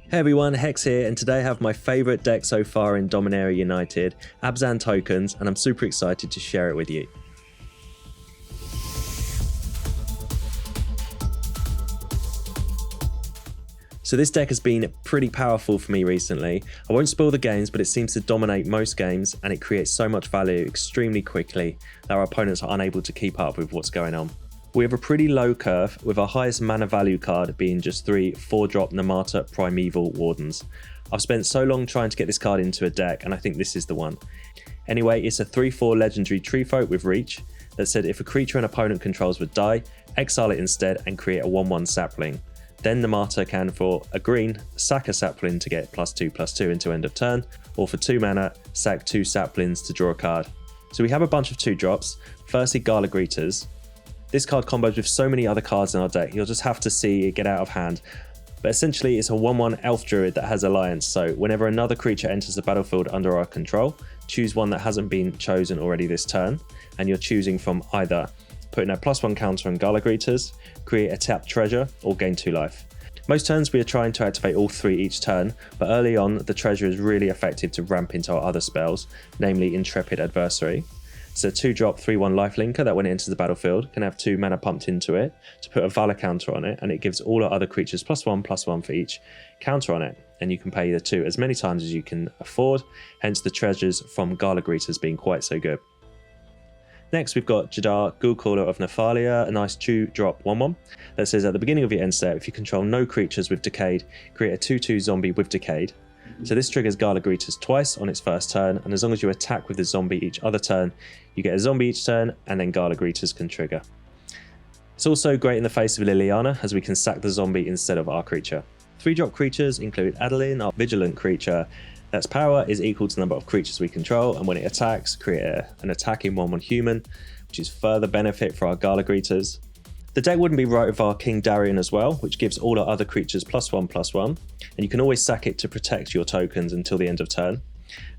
Hey everyone, Hex here, and today I have my favourite deck so far in Dominaria United, Abzan Tokens, and I'm super excited to share it with you. So this deck has been pretty powerful for me recently. I won't spoil the games, but it seems to dominate most games, and it creates so much value extremely quickly that our opponents are unable to keep up with what's going on. We have a pretty low curve, with our highest mana value card being just 3 4-drop Nemata Primeval Wardens. I've spent so long trying to get this card into a deck, and I think this is the one. Anyway, it's a 3-4 legendary tree folk with reach that said if a creature an opponent controls would die, exile it instead and create a 1-1 sapling. Then Nemata can, for a green, sack a sapling to get +2/+2 into end of turn, or for 2 mana, sack 2 saplings to draw a card. So we have a bunch of 2-drops. Firstly, Gala Greeters. This card combos with so many other cards in our deck, you'll just have to see it get out of hand. But essentially it's a 1-1 elf druid that has alliance, so whenever another creature enters the battlefield under our control, choose one that hasn't been chosen already this turn, and you're choosing from either putting a +1 counter on Gala Greeters, create a tapped treasure, or gain 2 life. Most turns we are trying to activate all 3 each turn, but early on the treasure is really effective to ramp into our other spells, namely Intrepid Adversary. It's a 2-drop 3-1 lifelinker that when it enters the battlefield can have 2 mana pumped into it to put a Valor counter on it, and it gives all our other creatures +1/+1 for each counter on it, and you can pay the 2 as many times as you can afford, hence the treasures from Gala Greeters being quite so good. Next we've got Jadar, Ghoulcaller of Nephalia, a nice 2-drop 1-1 that says at the beginning of your end step, if you control no creatures with Decayed, create a 2/2 zombie with Decayed. So this triggers Gala Greeters twice on its first turn, and as long as you attack with the zombie each other turn, you get a zombie each turn, and then Gala Greeters can trigger. It's also great in the face of Liliana, as we can sack the zombie instead of our creature. 3-drop creatures include Adeline, our vigilant creature, that's power is equal to the number of creatures we control, and when it attacks, create an attacking 1/1 human, which is further benefit for our Gala Greeters. The deck wouldn't be right with our King Darien as well, which gives all our other creatures +1/+1, and you can always sack it to protect your tokens until the end of turn,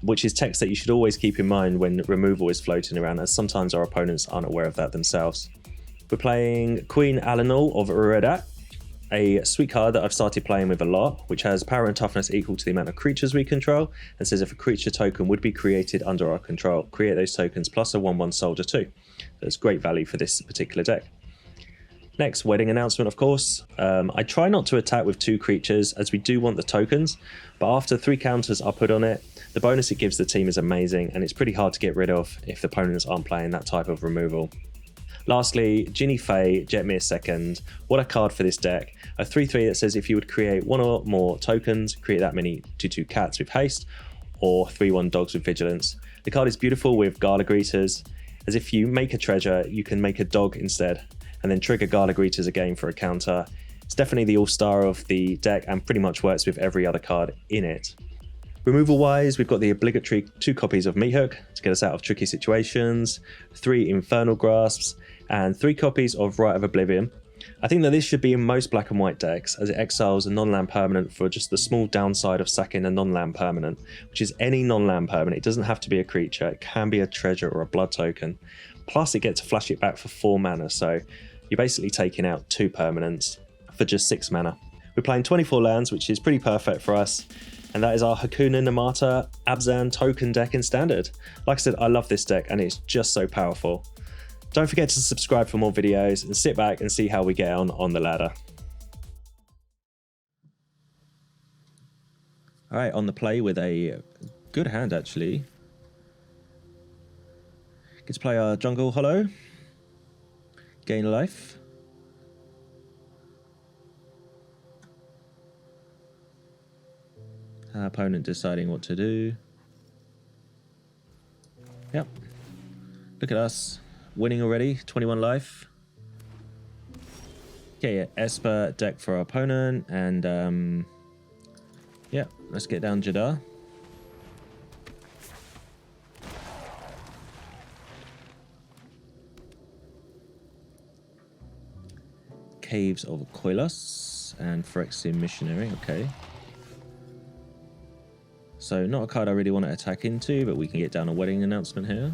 which is text that you should always keep in mind when removal is floating around, as sometimes our opponents aren't aware of that themselves. We're playing Queen Allenal of Redat, a sweet card that I've started playing with a lot, which has power and toughness equal to the amount of creatures we control, and says if a creature token would be created under our control, create those tokens plus a 1/1 soldier too. That's great value for this particular deck. Next, wedding announcement, of course. I try not to attack with 2 creatures as we do want the tokens, but after 3 counters are put on it, the bonus it gives the team is amazing, and it's pretty hard to get rid of if the opponents aren't playing that type of removal. Lastly, Jinnie Jetmir second. What a card for this deck. A 3/3 that says if you would create 1 or more tokens, create that many 2/2 cats with haste, or 3/1 dogs with vigilance. The card is beautiful with Gala Greeters, as if you make a treasure, you can make a dog instead, and then trigger Gala Greeters again for a counter. It's definitely the all-star of the deck and pretty much works with every other card in it. Removal wise, we've got the obligatory 2 copies of Meathook to get us out of tricky situations, 3 Infernal Grasps, and 3 copies of Rite of Oblivion. I think that this should be in most black and white decks, as it exiles a non-land permanent for just the small downside of sacking a non-land permanent, which is any non-land permanent. It doesn't have to be a creature, it can be a treasure or a blood token. Plus it gets to flash it back for 4 mana, so you're basically taking out 2 permanents for just 6 mana. We're playing 24 lands, which is pretty perfect for us, and that is our Hakuna Nemata Abzan Token deck in Standard. Like I said, I love this deck and it's just so powerful. Don't forget to subscribe for more videos and sit back and see how we get on the ladder. Alright, on the play with a good hand actually. Get to play our Jungle Hollow. Gain life. Our opponent deciding what to do. Yep. Look at us. Winning already. 21 life. Okay, yeah, Esper deck for our opponent. And, yeah, let's get down Jadar. Caves of Koilos and Phyrexian Missionary. Okay. So not a card I really want to attack into, but we can get down a wedding announcement here.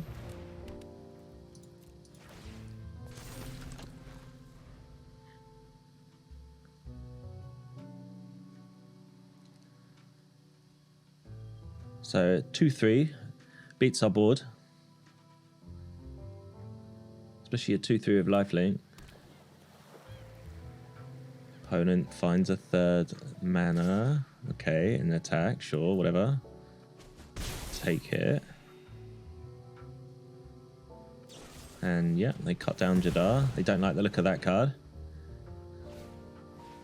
So 2-3 beats our board. Especially a 2-3 with lifelink. Opponent finds a third mana. Okay, an attack, sure, whatever. Take it. And yeah, they cut down Jadar. They don't like the look of that card.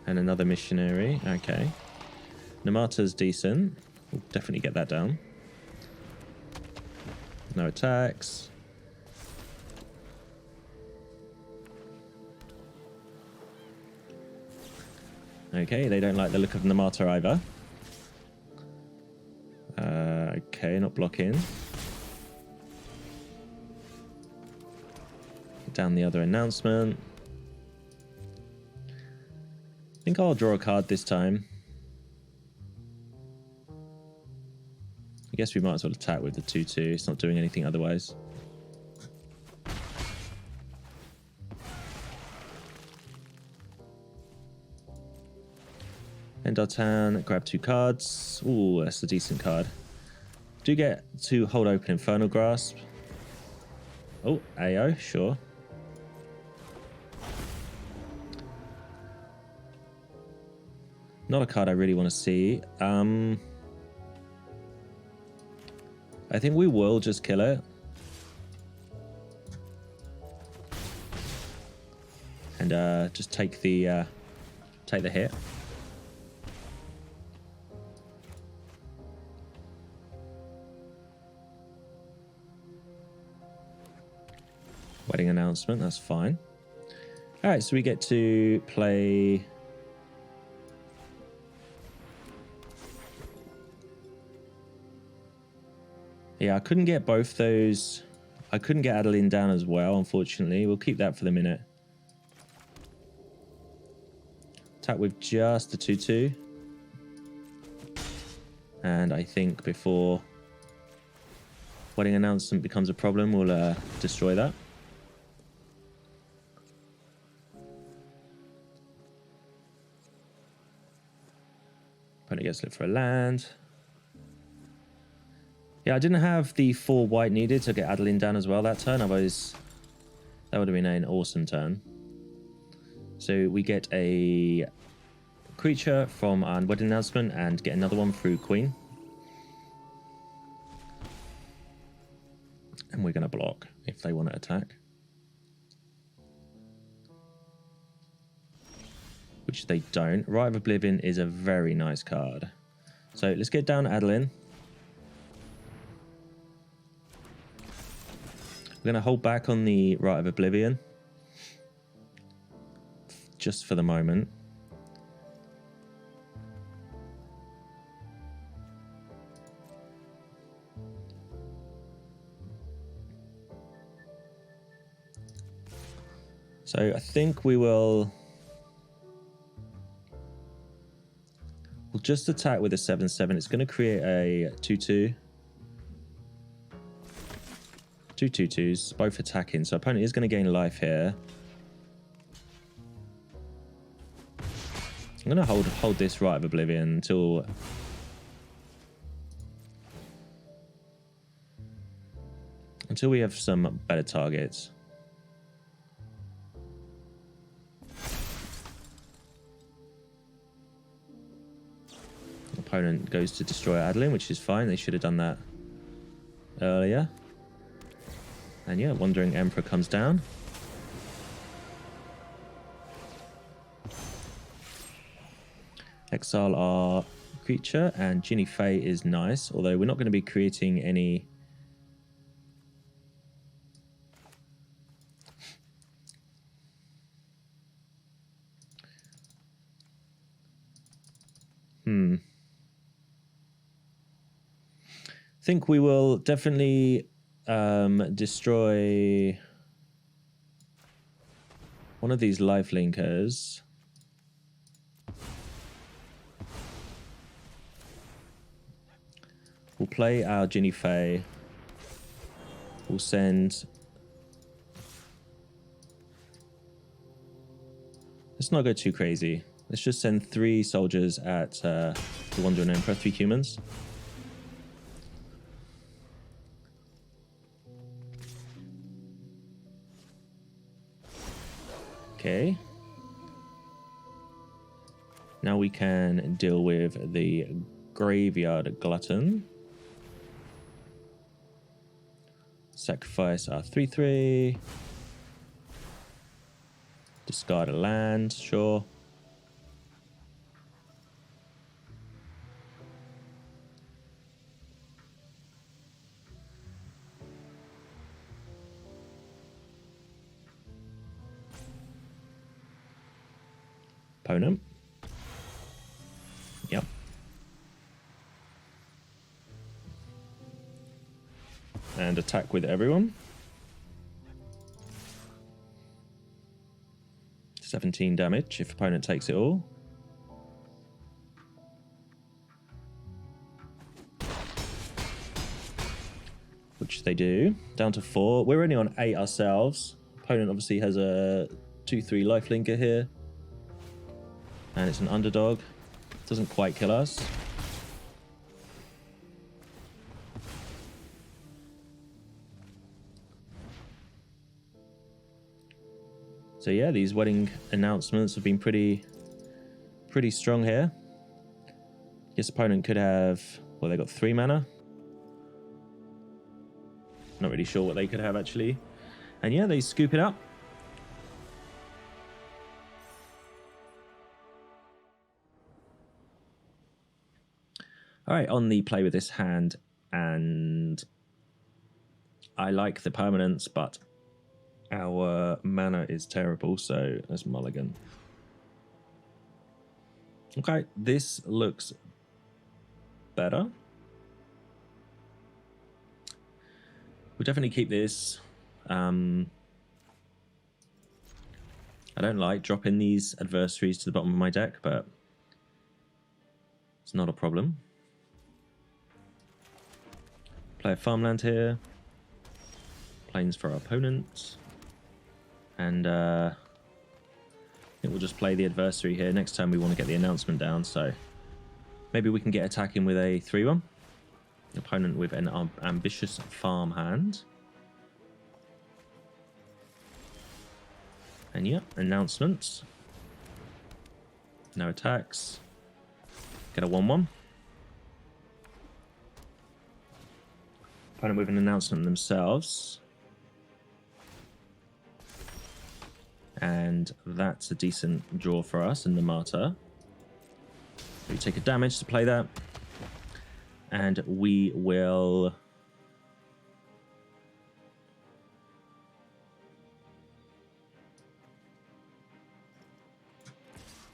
And another missionary. Okay. Nemata's decent. We'll definitely get that down. No attacks. Okay, they don't like the look of Nemata either. Okay, not blocking. Get down the other announcement. I think I'll draw a card this time. I guess we might as well attack with the 2-2. It's not doing anything otherwise. End our turn, grab 2 cards. Ooh, that's a decent card. Do get to hold open Infernal Grasp. Oh, AO, sure. Not a card I really want to see. I think we will just kill it. And just take the hit. Wedding announcement, that's fine. Alright, so we get to play... Yeah, I couldn't get both those. I couldn't get Adeline down as well, unfortunately. We'll keep that for the minute. Attack with just the 2-2. And I think before wedding announcement becomes a problem, we'll destroy that. Opponent gets lit for a land. Yeah, I didn't have the 4 white needed to get Adeline down as well that turn. Otherwise, that would have been an awesome turn. So we get a creature from our wedding announcement and get another one through Queen. And we're going to block if they want to attack. Which they don't. Rite of Oblivion is a very nice card. So let's get down Adeline. We're going to hold back on the Rite of Oblivion. Just for the moment. So I think we'll just attack with a 7/7. It's going to create a 2/2. 2 2/2s, both attacking. So opponent is going to gain life here. I'm going to hold this Rite of Oblivion until we have some better targets. Opponent goes to destroy Adeline, which is fine. They should have done that earlier. And yeah, Wandering Emperor comes down. Exile our creature, and Jinnie Fae is nice, although we're not going to be creating any... I think we will definitely destroy one of these lifelinkers. We'll play our Jinnie Fae. We'll send... Let's not go too crazy. Let's just send 3 soldiers at the Wandering Emperor, 3 humans. Okay. Now we can deal with the Graveyard Glutton. Sacrifice our 3/3. Discard a land, sure. Opponent. Yep. And attack with everyone. 17 damage if opponent takes it all. Which they do. Down to 4. We're only on 8 ourselves. Opponent obviously has a 2/3 lifelinker here. And it's an underdog. Doesn't quite kill us. So yeah, these wedding announcements have been pretty strong here. This opponent could have, well, they got 3 mana. Not really sure what they could have actually. And yeah, they scoop it up. All right, on the play with this hand, and I like the permanents, but our mana is terrible, so let's mulligan. Okay, this looks better. We'll definitely keep this. I don't like dropping these adversaries to the bottom of my deck, but it's not a problem. Play a farmland here. Plains for our opponent. And I think we'll just play the adversary here. Next time we want to get the announcement down, so maybe we can get attacking with a 3/1. Opponent with an ambitious farm hand. And yeah, announcements. No attacks. Get a 1/1. Opponent with an announcement themselves. And that's a decent draw for us in the Nemata. We take a damage to play that. And we will...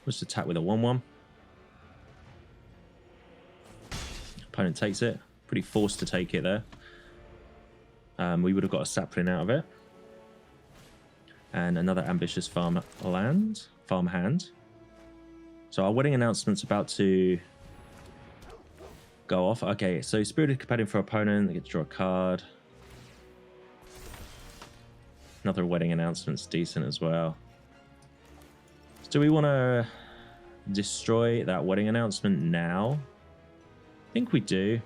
Let's attack with a 1/1. Opponent takes it. Pretty forced to take it there. We would have got a sapling out of it. And another ambitious farm hand. So our wedding announcement's about to go off. Okay, so Spirited Companion for opponent. They get to draw a card. Another wedding announcement's decent as well. So do we want to destroy that wedding announcement now? I think we do.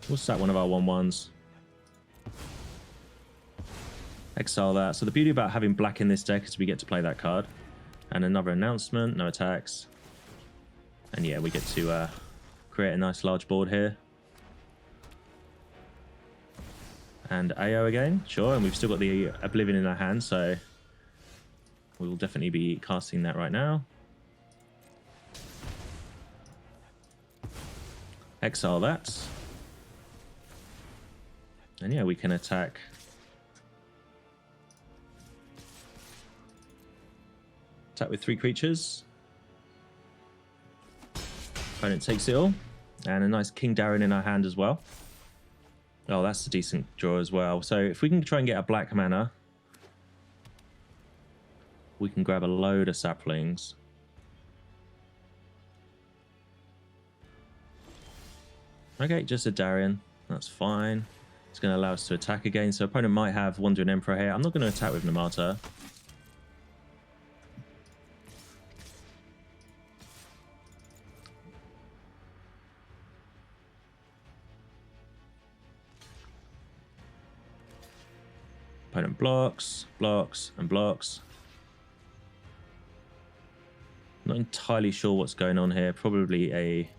We'll sack one of our 1/1s. Exile that. So the beauty about having black in this deck is we get to play that card. And another announcement, no attacks. And yeah, we get to create a nice large board here. And AO again, sure. And we've still got the Oblivion in our hand, so we will definitely be casting that right now. Exile that. And yeah, we can attack. Attack with 3 creatures. Opponent takes it all. And a nice King Darien in our hand as well. Oh, that's a decent draw as well. So if we can try and get a black mana, we can grab a load of saplings. Okay, just a Darien. That's fine. It's going to allow us to attack again. So opponent might have Wandering Emperor here. I'm not going to attack with Nemata. Opponent blocks, blocks, and blocks. Not entirely sure what's going on here. Probably a...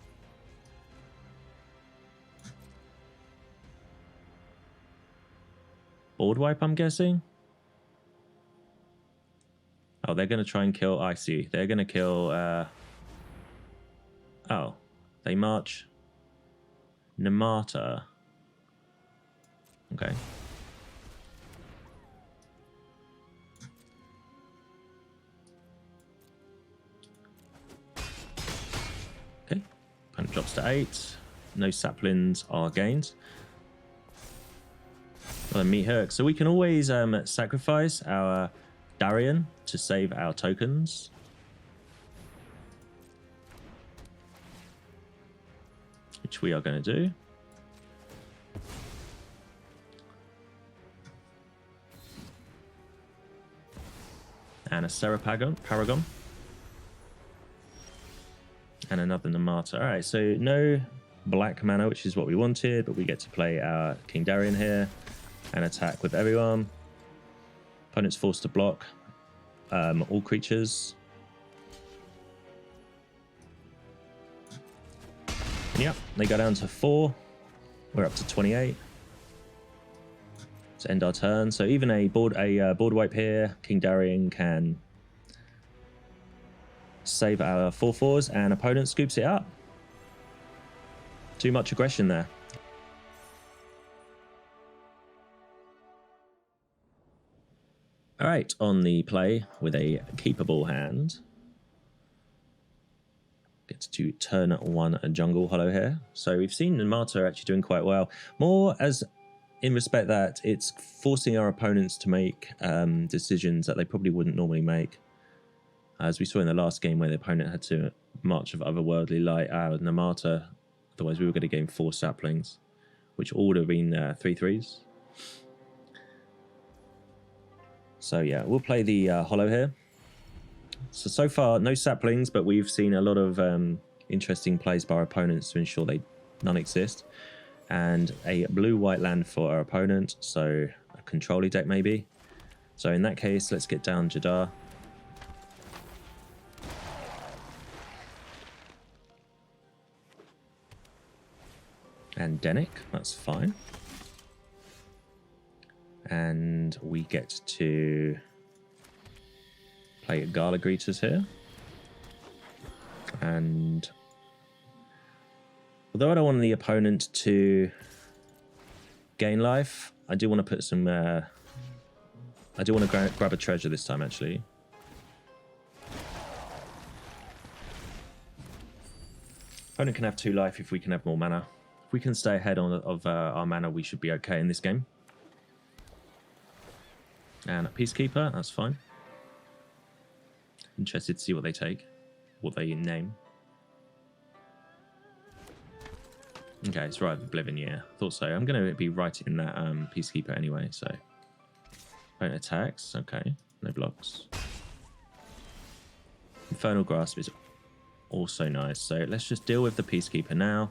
board wipe, I'm guessing. Oh, they're going to try and kill... I see. They're going to kill... Oh, they march Nemata. Okay. Okay. Opponent drops to 8. No saplings are gained. Well, Meathook. So we can always sacrifice our Darien to save our tokens. Which we are going to do. And a Paragon. And another Nemata. Alright, so no black mana, which is what we wanted, but we get to play our King Darien here and attack with everyone. Opponent's forced to block all creatures. And yep, they go down to 4. We're up to 28. To end our turn. So even a board wipe here, King Darien can save our 4/4s, and opponent scoops it up. Too much aggression there. Alright, on the play with a keepable hand. Gets to turn 1 a jungle hollow here. So we've seen Nemata actually doing quite well. More as in respect that it's forcing our opponents to make decisions that they probably wouldn't normally make. As we saw in the last game where the opponent had to march of otherworldly light out of Nemata. Otherwise we were going to gain 4 saplings, which all would have been 3/3s. So yeah, we'll play the hollow here. So far, no saplings, but we've seen a lot of interesting plays by our opponents to ensure they none exist. And a blue-white land for our opponent, so a control-y deck maybe. So in that case, let's get down Jadar. And Denick, that's fine. And we get to play Gala Greeters here. And although I don't want the opponent to gain life, I do want to put some... I do want to grab a treasure this time, actually. Opponent can have 2 life if we can have more mana. If we can stay ahead of our mana, we should be okay in this game. And a Peacekeeper, that's fine. Interested to see what they take, what they name. Okay, it's right, Oblivion, yeah. Thought so. I'm going to be writing that Peacekeeper anyway, so. Opponent attacks, okay. No blocks. Infernal Grasp is also nice, so let's just deal with the Peacekeeper now.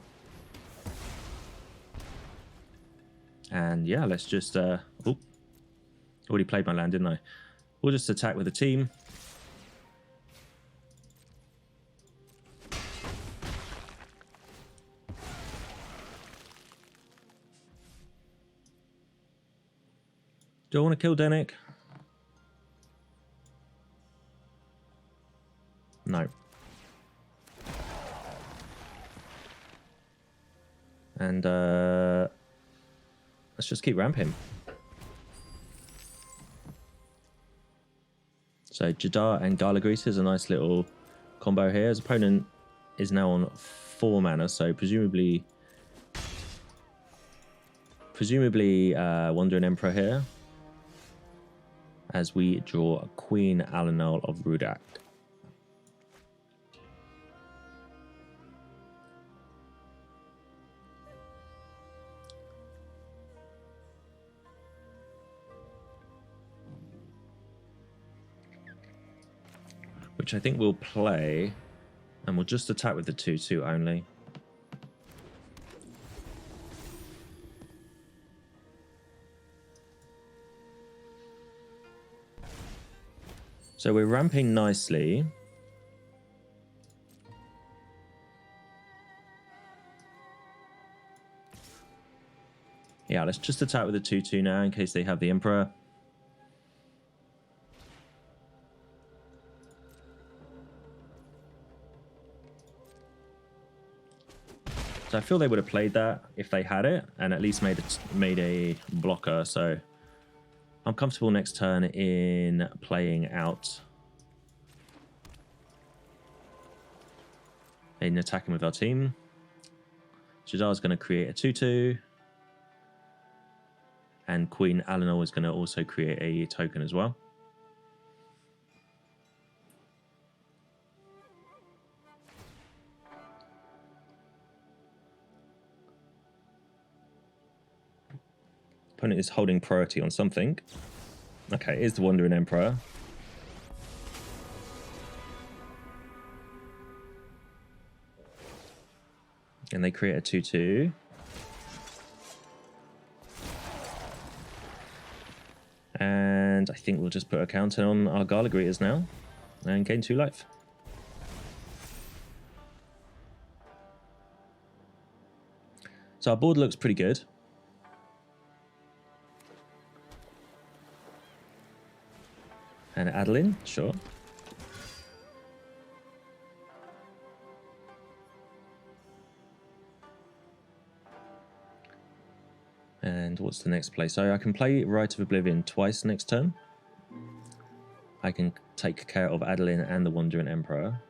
And yeah, let's just... Oop. Already played my land, didn't I? We'll just attack with the team. Do I want to kill Denick? No. And let's just keep ramping. So Jadar and Gala Greaser is a nice little combo here. His opponent is now on 4 mana, so presumably Wandering Emperor here. As we draw a Queen Allenal of Rudak. Which I think we'll play, and we'll just attack with the 2/2 only. So we're ramping nicely. Yeah, let's just attack with a 2/2 now in case they have the Emperor. So I feel they would have played that if they had it, and at least made a blocker. So I'm comfortable next turn in playing out in attacking with our team. Jadar's going to create a 2/2. And Queen Allenal is going to also create a token as well. Opponent is holding priority on something. Okay, it is the Wandering Emperor. And they create a 2/2. And I think we'll just put a counter on our Gala greeters now and gain 2 life. So our board looks pretty good. And Adeline, sure. And what's the next play? So I can play Rite of Oblivion twice next turn. I can take care of Adeline and the Wandering Emperor.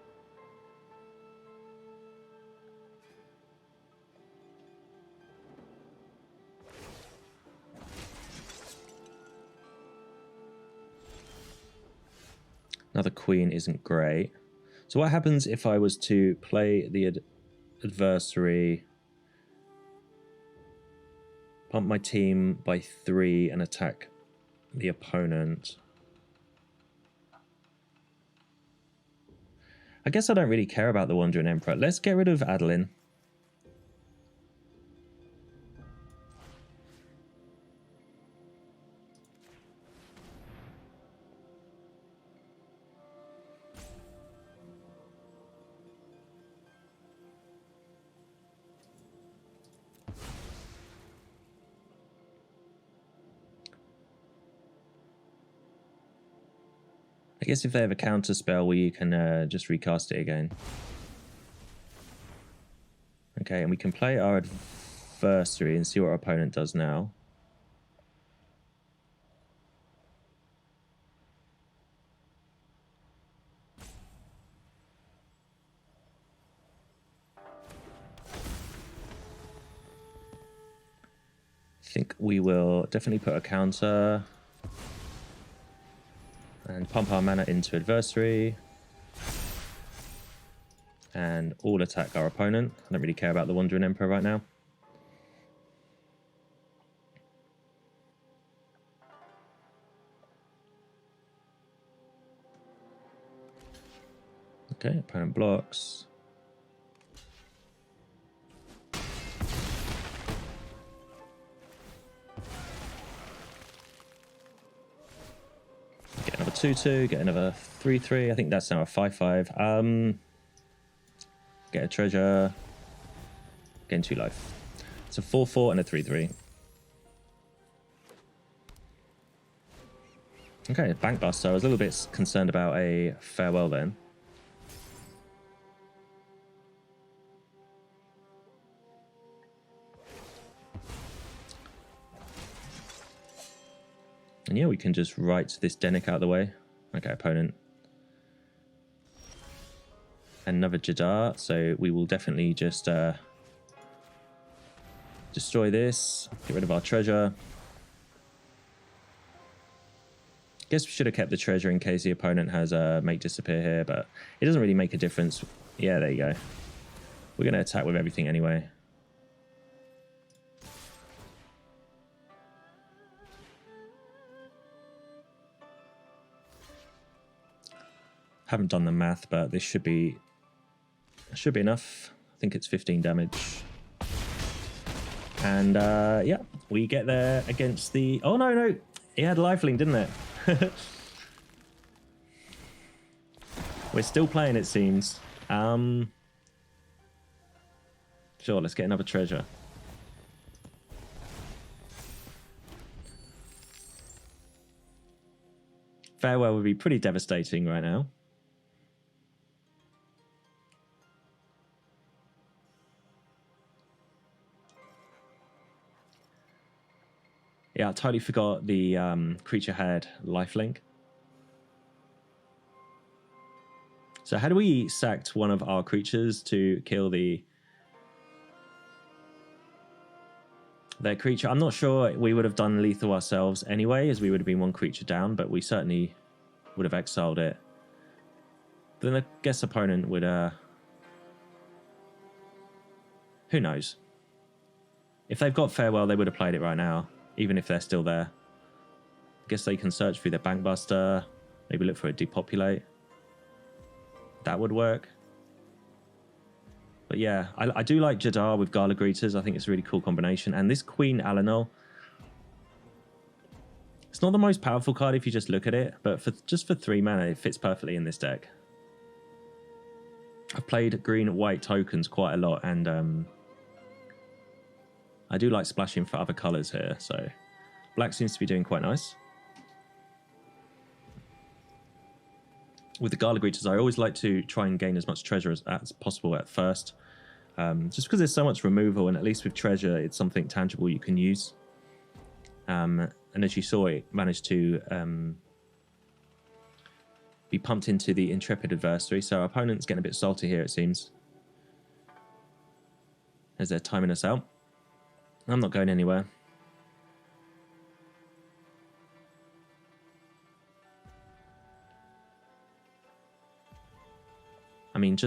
Another Queen isn't great. So what happens if I was to play the adversary, pump my team by 3 and attack the opponent? I guess I don't really care about the Wandering Emperor. Let's get rid of Adeline. I guess if they have a counter spell, we can just recast it again. Okay, and we can play our adversary and see what our opponent does now. I think we will definitely put a counter and pump our mana into adversary and all attack our opponent. I don't really care about the Wandering Emperor right now. Okay, opponent blocks. Get another 2/2, get another 3/3. I think that's now a 5/5. Get a treasure. Gain 2 life. It's a 4/4 and a 3/3. Okay, Bankbuster. I was a little bit concerned about a farewell then. And yeah, we can just write this Denick out of the way. Okay, opponent. Another Jadar, so we will definitely just destroy this, get rid of our treasure. Guess we should have kept the treasure in case the opponent has make disappear here, but it doesn't really make a difference. Yeah, there you go. We're going to attack with everything anyway. Haven't done the math, but this should be enough. I think it's 15 damage. And yeah, we get there against the... Oh, no. He had lifelink, didn't it? We're still playing, it seems. Sure, let's get another treasure. Farewell would be pretty devastating right now. Yeah, I totally forgot the creature had lifelink. So had we sacked one of our creatures to kill their creature, I'm not sure we would have done lethal ourselves anyway, as we would have been one creature down, but we certainly would have exiled it. Then I guess opponent would... who knows? If they've got Farewell, they would have played it right now, even if they're still there. I guess they can search through their Bankbuster, maybe look for a Depopulate. That would work. But yeah, I do like Jadar with Gala Greeters. I think it's a really cool combination. And this Queen Allenal, it's not the most powerful card if you just look at it, but just for 3 mana, it fits perfectly in this deck. I've played green-white tokens quite a lot, and I do like splashing for other colours here, so black seems to be doing quite nice. With the Gala Greeters, I always like to try and gain as much treasure as possible at first. Just because there's so much removal, and at least with treasure, it's something tangible you can use. And as you saw, it managed to be pumped into the Intrepid adversary, so our opponent's getting a bit salty here, it seems. As they're timing us out. I'm not going anywhere. I mean,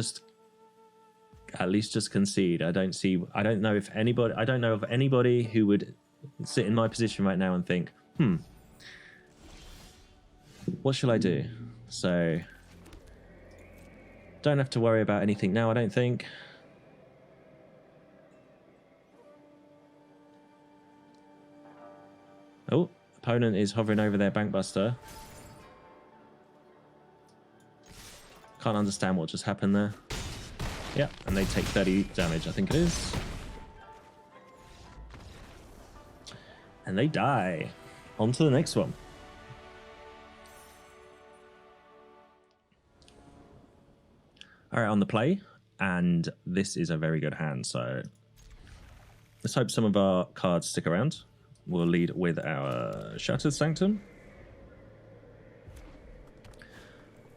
at least just concede. I don't know of anybody who would sit in my position right now and think, what shall I do? So, don't have to worry about anything now, I don't think. Oh, opponent is hovering over their Bankbuster. Can't understand what just happened there. Yeah, and they take 30 damage, I think it is. And they die. On to the next one. Alright, on the play. And this is a very good hand, so let's hope some of our cards stick around. We'll lead with our Shattered Sanctum.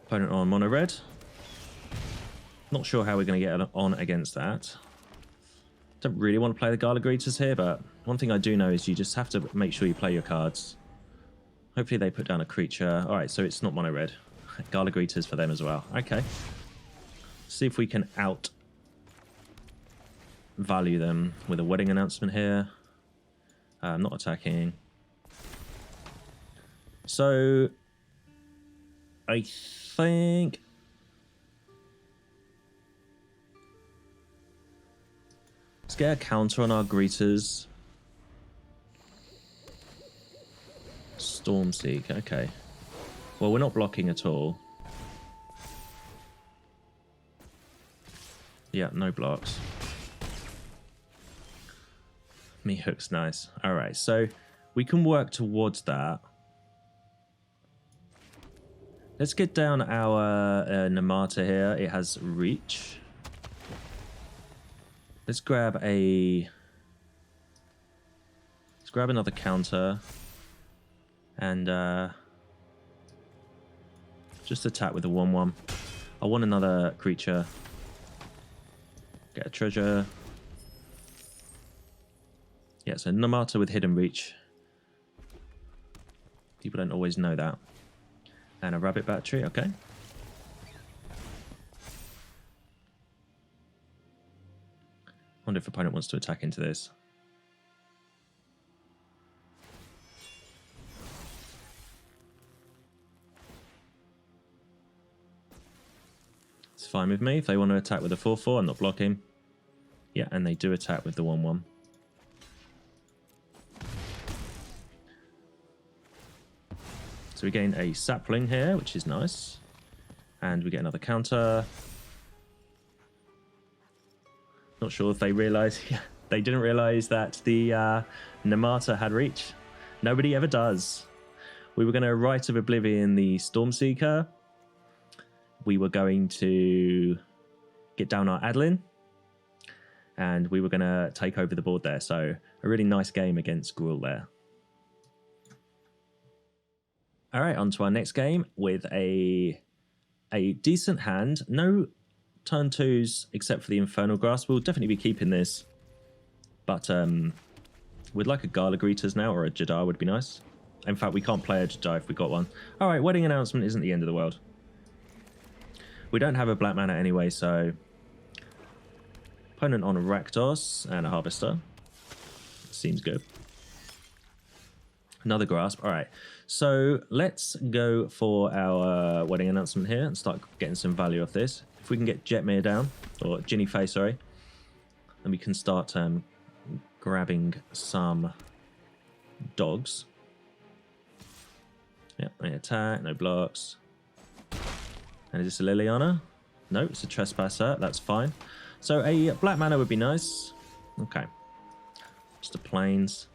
Opponent on mono red. Not sure how we're going to get on against that. Don't really want to play the Gala Greeters here, but one thing I do know is you just have to make sure you play your cards. Hopefully they put down a creature. Alright, so it's not mono red. Gala Greeters for them as well. Okay. See if we can out value them with a wedding announcement here. Not attacking. So I think let's get a counter on our Greeters. Stormseek, okay. Well, we're not blocking at all. Yeah, no blocks. Meathook's nice. Alright, so we can work towards that. Let's get down our Nemata here. It has reach. Let's grab another counter. And just attack with a 1/1. I want another creature. Get a treasure. Yeah, so Nemata with hidden reach. People don't always know that. And a rabbit battery, okay. Wonder if opponent wants to attack into this. It's fine with me. If they want to attack with a 4/4, I'm not blocking. Yeah, and they do attack with the 1/1. So we gain a sapling here, which is nice. And we get another counter. Not sure if they realize. They didn't realize that the Nemata had reach. Nobody ever does. We were going to Rite of Oblivion the Stormseeker. We were going to get down our Adeline. And we were going to take over the board there. So a really nice game against Gruul there. All right, on to our next game with a decent hand. No turn 2s except for the Infernal Grasp. We'll definitely be keeping this. But we'd like a Gala Greeters now, or a Jadar would be nice. In fact, we can't play a Jadar if we got one. All right, Wedding Announcement isn't the end of the world. We don't have a black mana anyway, so... Opponent on a Rakdos and a Harvester. Seems good. Another Grasp. All right, so let's go for our Wedding Announcement here and start getting some value off this. If we can get Jetmir down, or Jinnie Fey, sorry, then we can start grabbing some dogs. Yeah, no attack, no blocks. And is this a Liliana? No, it's a Trespasser. That's fine. So a black mana would be nice. Okay. Just a plains.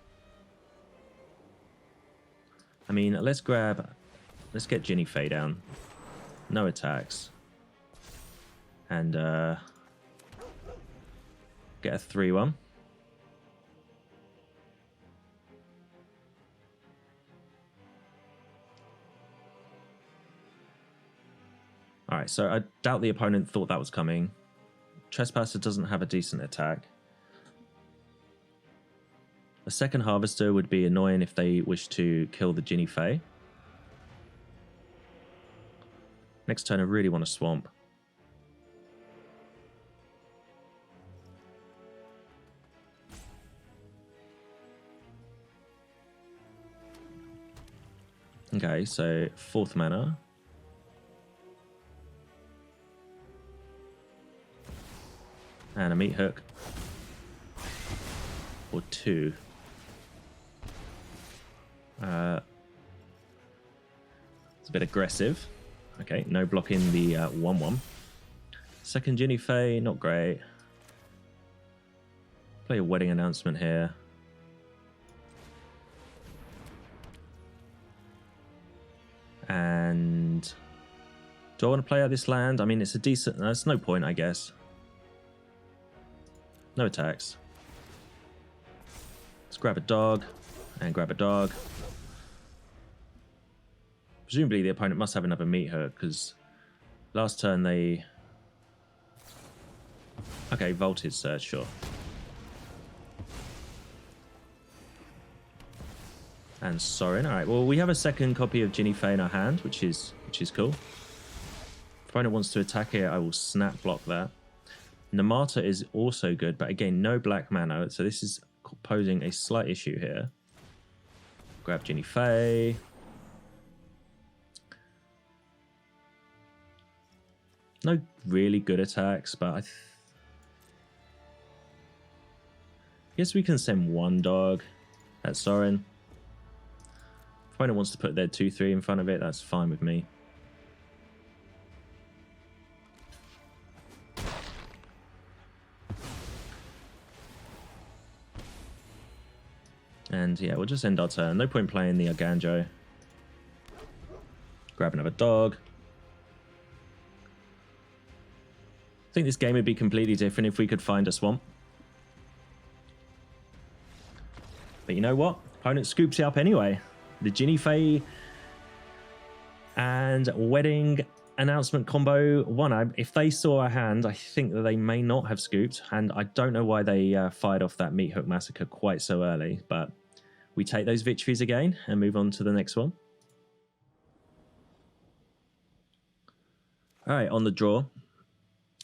I mean, let's get Jinnie Fey down. No attacks. And get a 3-1. Alright, so I doubt the opponent thought that was coming. Trespasser doesn't have a decent attack. A second Harvester would be annoying if they wish to kill the Jinnie Fey. Next turn I really want to swamp. Okay, so 4th mana. And a Meathook. Or 2. It's a bit aggressive. Okay, no blocking the 1-1. Second Jinnie Fey, not great. Play a Wedding Announcement here. And do I want to play out this land? I mean, it's a decent... There's no point, I guess. No attacks. Let's grab a dog and grab a dog. Presumably the opponent must have another Meathook because last turn they... Okay, Voltage Surge, sure. And Sorin. Alright, well, we have a second copy of Jinnie Fey in our hand, which is cool. If opponent wants to attack here, I will snap block that. Nemata is also good, but again, no black mana, so this is posing a slight issue here. Grab Jinnie Fey. No really good attacks, but I guess we can send one dog at Sorin. If opponent wants to put their 2-3 in front of it, that's fine with me. And yeah, we'll just end our turn. No point playing the Eiganjo. Grab another dog. I think this game would be completely different if we could find a swamp. But you know what? Opponent scoops it up anyway. The Jinnie Fey and Wedding Announcement combo won. If they saw a hand, I think that they may not have scooped. And I don't know why they fired off that Meathook Massacre quite so early. But we take those victories again and move on to the next one. All right, on the draw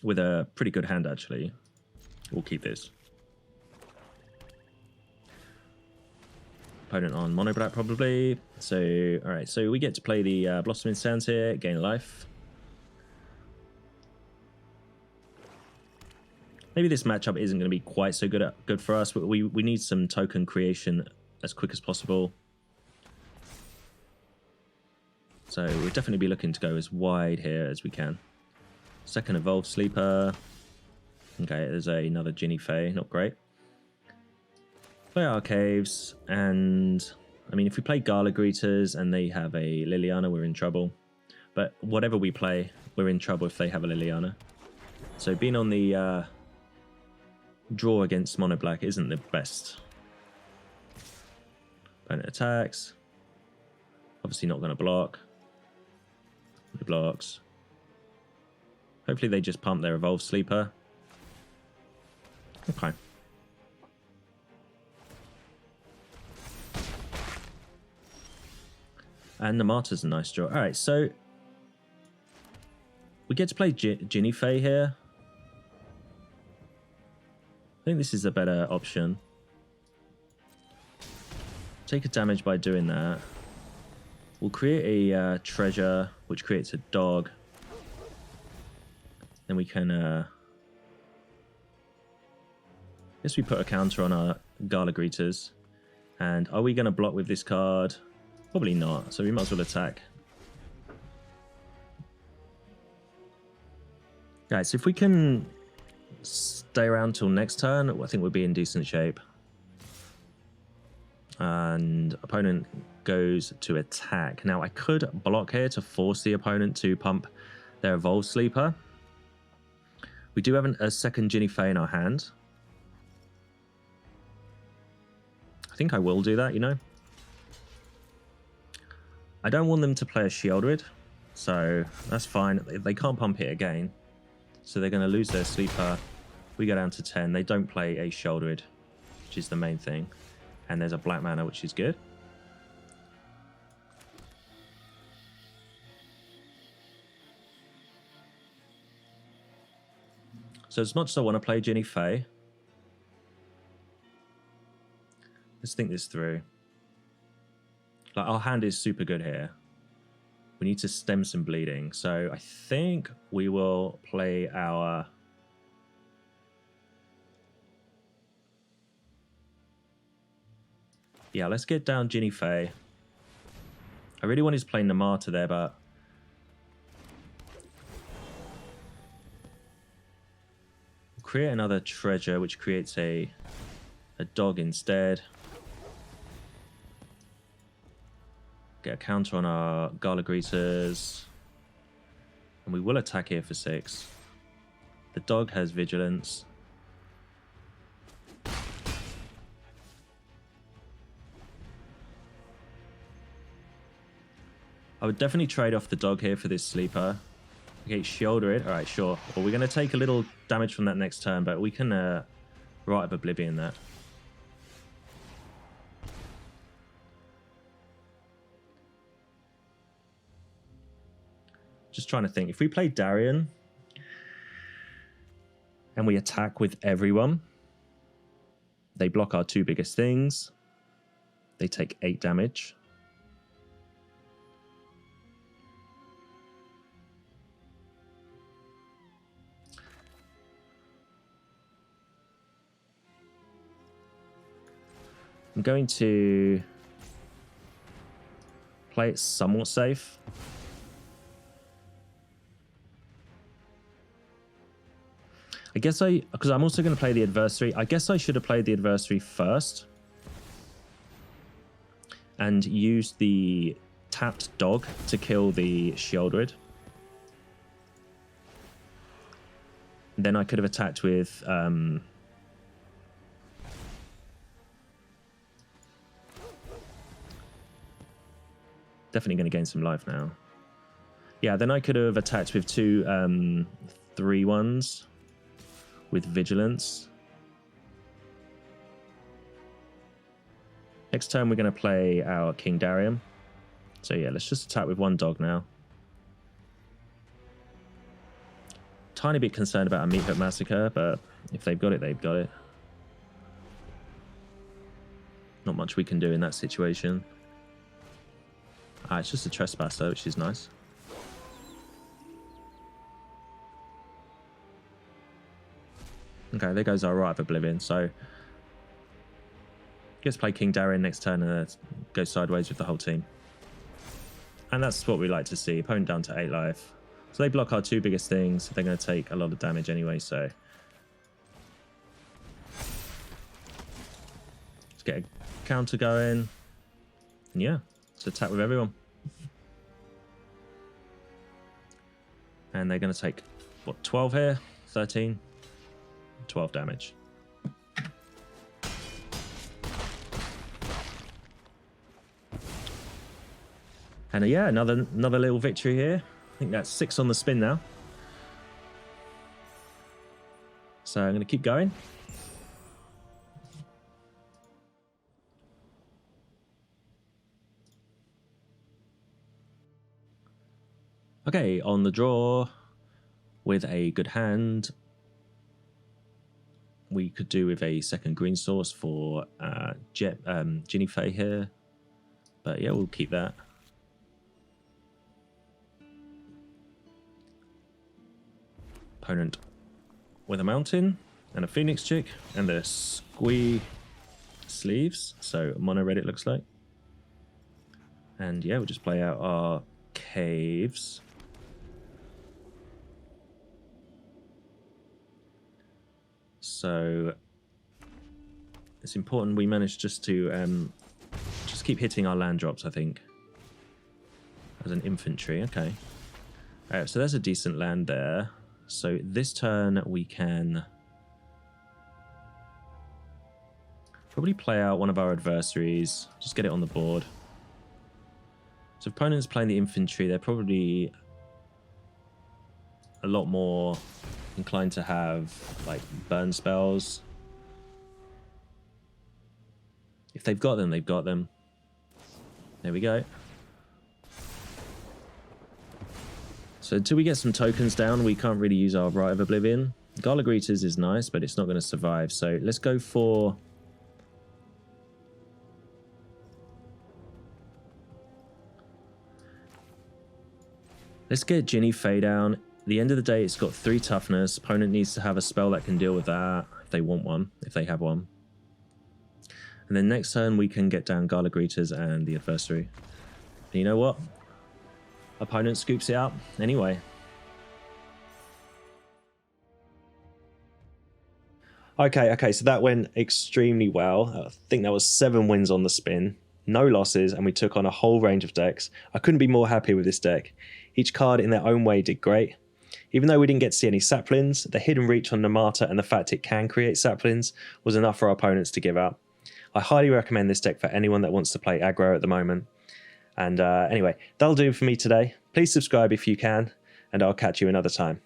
with a pretty good hand, actually. We'll keep this. Opponent on mono black, probably. So, all right, so we get to play the Blossoming Sands here, gain life. Maybe this matchup isn't going to be quite so good for us, but we need some token creation as quick as possible. So we'll definitely be looking to go as wide here as we can. Second Evolved Sleeper. Okay, there's another Jinnie Fae, not great. Play our Caves, and I mean, if we play Gala Greeters and they have a Liliana, we're in trouble. But whatever we play, we're in trouble if they have a Liliana. So being on the draw against Mono Black isn't the best. Opponent attacks. Obviously not going to block. He blocks. Hopefully they just pump their Evolved Sleeper. Okay. And Nemata's a nice draw. Alright, so we get to play Jinnie Fae here. I think this is a better option. Take a damage by doing that. We'll create a treasure, which creates a dog. Then we can... I guess we put a counter on our Gala Greeters. And are we going to block with this card? Probably not, so we might as well attack. Alright, so if we can stay around till next turn, I think we'll be in decent shape. And opponent goes to attack. Now, I could block here to force the opponent to pump their Evolved Sleeper. We do have a second Jinnie Fae in our hand. I think I will do that, you know. I don't want them to play a Shieldred, so that's fine. They can't pump it again, so they're going to lose their sleeper. We go down to 10. They don't play a Shieldred, which is the main thing. And there's a black mana, which is good. So as much as I want to play Jinnie Fae, let's think this through. Like, our hand is super good here. We need to stem some bleeding. So I think we will play our... Yeah, let's get down Jinnie Fae. I really wanted to play Nemata there, but... We'll create another treasure, which creates a dog instead. Get a counter on our Gala Greeters. And we will attack here for 6. The dog has Vigilance. I would definitely trade off the dog here for this sleeper. Okay, shoulder it. Alright, sure. Well, we're going to take a little damage from that next turn, but we can Rite of Oblivion that. Just trying to think. If we play Darien and we attack with everyone, they block our 2 biggest things. They take 8 damage. I'm going to play it somewhat safe. I guess because I'm also going to play the adversary. I guess I should have played the adversary first and used the tapped dog to kill the Shieldred. Then I could have attacked with definitely going to gain some life now. Yeah, then I could have attacked with 2 3/1s with Vigilance. Next turn we're going to play our King Darien. So yeah, let's just attack with 1 dog now. Tiny bit concerned about a Meathook Massacre, but if they've got it, they've got it. Not much we can do in that situation. Ah, it's just a Trespasser, which is nice. Okay, there goes our Rite of Oblivion. So, let's play King Darien next turn and go sideways with the whole team. And that's what we like to see. Opponent down to 8 life. So they block our 2 biggest things. They're going to take a lot of damage anyway, so... Let's get a counter going. And yeah, let's attack with everyone. And they're going to take, what, 12 here? 13? 12 damage. And yeah, another little victory here. I think that's 6 on the spin now. So I'm going to keep going. Okay, on the draw with a good hand, we could do with a second green source for Jinnie Fae here. But yeah, we'll keep that. Opponent with a mountain and a phoenix chick and the squee sleeves. So mono red it looks like. And yeah, we'll just play out our caves. So it's important we manage just to just keep hitting our land drops, I think. As an infantry, okay. Alright, so there's a decent land there. So this turn we can probably play out one of our adversaries, just get it on the board. So if opponents playing the infantry, they're probably a lot more inclined to have like burn spells. If they've got them, they've got them. There we go. So until we get some tokens down, we can't really use our Rite of Oblivion. Gala Greeters is nice, but it's not going to survive. So let's go for... Let's get Jinnie Fae down. At the end of the day, it's got 3 toughness. Opponent needs to have a spell that can deal with that, if they want one, if they have one. And then next turn, we can get down Gala Greeters and the adversary. And you know what? Opponent scoops it up anyway. Okay, so that went extremely well. I think that was 7 wins on the spin, no losses, and we took on a whole range of decks. I couldn't be more happy with this deck. Each card in their own way did great. Even though we didn't get to see any saplings, the hidden reach on Nemata and the fact it can create saplings was enough for our opponents to give up. I highly recommend this deck for anyone that wants to play aggro at the moment. And anyway, that'll do for me today. Please subscribe if you can, and I'll catch you another time.